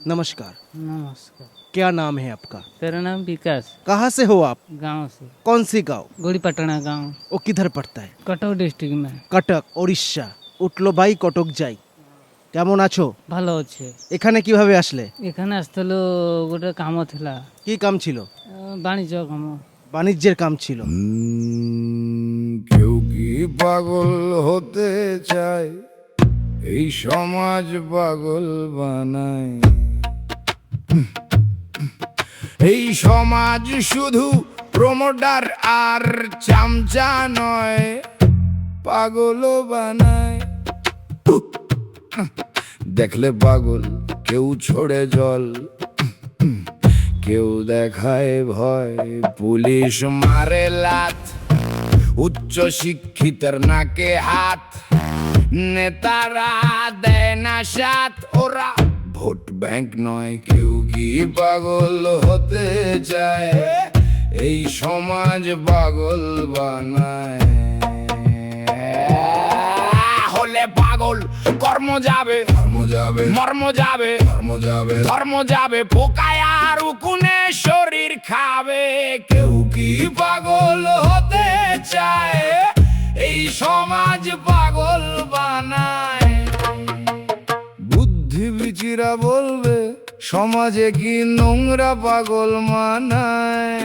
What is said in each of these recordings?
नमस्कार। नमस्कार। क्या नाम है आपका? मेरा नाम विकास। कहाँ से हो आप? गांव से। कौन सी गांव? गोड़ी पटना गांव, वो किधर पड़ता है? कटक डिस्ट्रिक्ट में। কটক উড়িষ্যা। উঠলো ভাই কটক যাই। কেমন আছো? ভালো আছে। এখানে কিভাবে আসলে? এখানে আসতেলো গোটে কাম ଥିଲା, কি কাম ছিল? বাণিজ্য কাম। বাণিজ্যের কাম ছিল। কেউ কি পাগল হতে চায়, এই সমাজ পাগল বানায়। এই সমাজ শুধু প্রমোটার আর চামচা নয়, পাগলও বানায়। দেখলে পাগল কেউ ছোড়ে জল, কেউ দেখায় ভয়, পুলিশ মারে লাত, উচ্চ শিক্ষিতের নাকে হাত, নেতারা দেয় না সাথ, ওরা ভোট ব্যাংক নয়। কেউ কি পাগল হতে চায়, এই সমাজ পাগল বানায়। হলে পাগল কর্ম যাবে, মর্ম যাবে, ধর্ম যাবে, পোকায় আর উকুনে শরীর খাবে। কেউ কি পাগল হতে চায়, এই সমাজ পাগল বানায়। বুদ্ধিবীচিরা বলবে সমাজে কি নোংরা পাগল মানায়,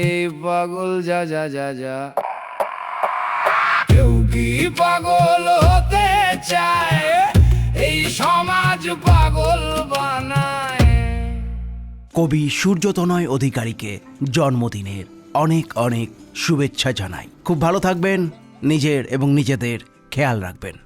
এই পাগল যা যা যা যা। কেউ কি পাগল হতে চায়, এই সমাজ পাগল বানায়। কবি সূর্যতনয় অধিকারীকে জন্মদিনের অনেক অনেক শুভেচ্ছা জানাই। খুব ভালো থাকবেন, নিজের এবং নিজেদের খেয়াল রাখবেন।